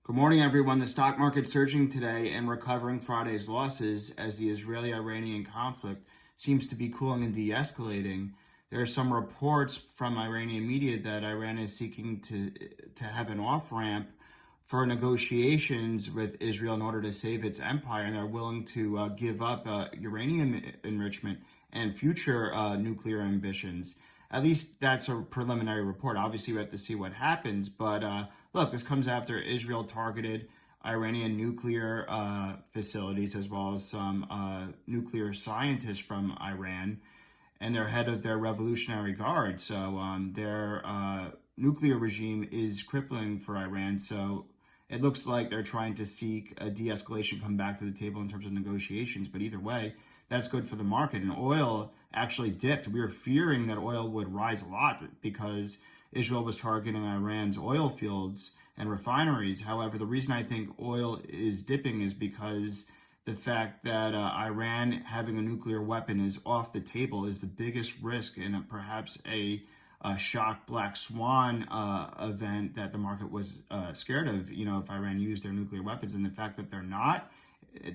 Good morning, everyone. The stock market surging today and recovering Friday's losses as the Israeli-Iranian conflict seems to be cooling and de-escalating. There are some reports from Iranian media that Iran is seeking to have an off-ramp for negotiations with Israel in order to save its empire, and they're willing to give up uranium enrichment and future nuclear ambitions. At least that's a preliminary report. Obviously, we have to see what happens. But look, this comes after Israel targeted Iranian nuclear facilities as well as some nuclear scientists from Iran and they're head of their Revolutionary Guard. So their nuclear regime is crippling for Iran. So it looks like they're trying to seek a de-escalation, come back to the table in terms of negotiations. But either way, that's good for the market. And oil actually dipped. We were fearing that oil would rise a lot because Israel was targeting Iran's oil fields and refineries. However, the reason I think oil is dipping is because the fact that Iran having a nuclear weapon is off the table is the biggest risk in perhaps a shock black swan event that the market was scared of, if Iran used their nuclear weapons. And the fact that they're not,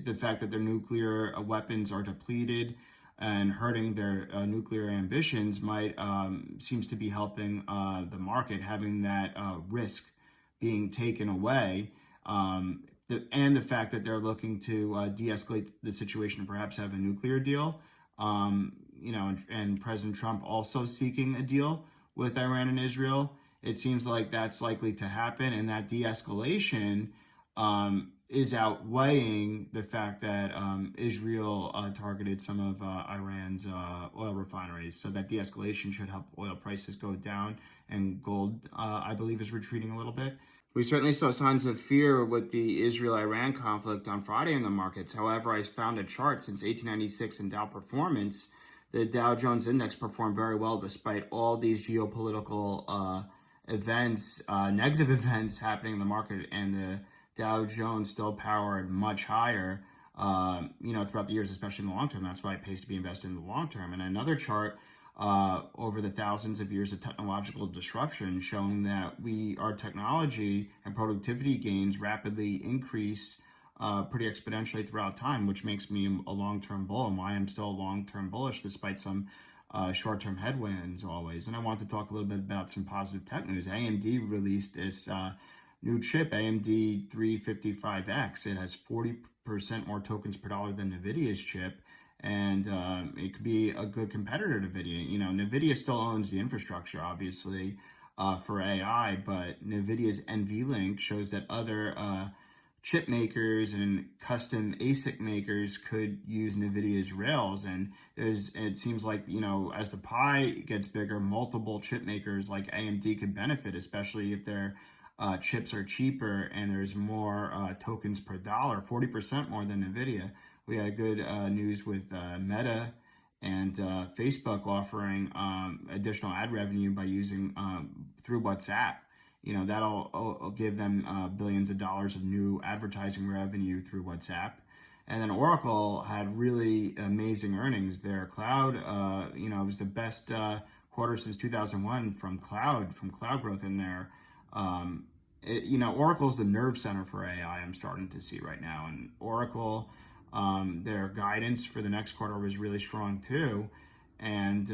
the fact that their nuclear weapons are depleted and hurting their nuclear ambitions might seems to be helping the market, having that risk being taken away. And the fact that they're looking to de-escalate the situation and perhaps have a nuclear deal, and President Trump also seeking a deal with Iran and Israel, it seems like that's likely to happen, and that de-escalation is outweighing the fact that Israel targeted some of Iran's oil refineries. So that de-escalation should help oil prices go down, and gold, I believe, is retreating a little bit. We certainly saw signs of fear with the Israel-Iran conflict on Friday in the markets. However, I found a chart since 1896 in Dow Performance. The Dow Jones Index performed very well despite all these geopolitical events, negative events happening in the market, and the Dow Jones still powered much higher, throughout the years, especially in the long term. That's why it pays to be invested in the long term. And another chart over the thousands of years of technological disruption showing that our technology and productivity gains rapidly increase pretty exponentially throughout time, which makes me a long-term bull, and why I'm still long-term bullish despite some short-term headwinds always. And I want to talk a little bit about some positive tech news. AMD released this new chip, AMD 355X. It has 40% more tokens per dollar than NVIDIA's chip, and it could be a good competitor to NVIDIA. NVIDIA still owns the infrastructure, obviously, for AI, but NVIDIA's NVLink shows that other chip makers and custom ASIC makers could use NVIDIA's rails. And it seems like, as the pie gets bigger, multiple chip makers like AMD could benefit, especially if their chips are cheaper and there's more tokens per dollar, 40% more than NVIDIA. We had good news with Meta and Facebook offering additional ad revenue by using through WhatsApp. That'll give them billions of dollars of new advertising revenue through WhatsApp. And then Oracle had really amazing earnings. Their cloud, it was the best quarter since 2001 from cloud growth in there. Oracle's the nerve center for AI, I'm starting to see right now. And Oracle, their guidance for the next quarter was really strong too. And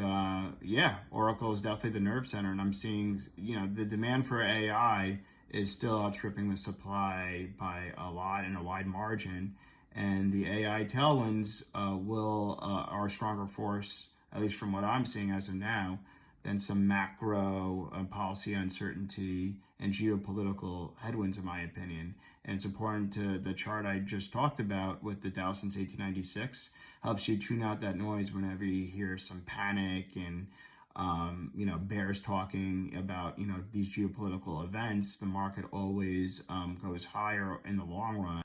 Oracle is definitely the nerve center. And I'm seeing, the demand for AI is still outstripping the supply by a lot and a wide margin. And the AI tailwinds are a stronger force, at least from what I'm seeing as of now, than some macro policy uncertainty and geopolitical headwinds, in my opinion. And it's important to the chart I just talked about with the Dow since 1896. Helps you tune out that noise whenever you hear some panic and, bears talking about, these geopolitical events. The market always goes higher in the long run.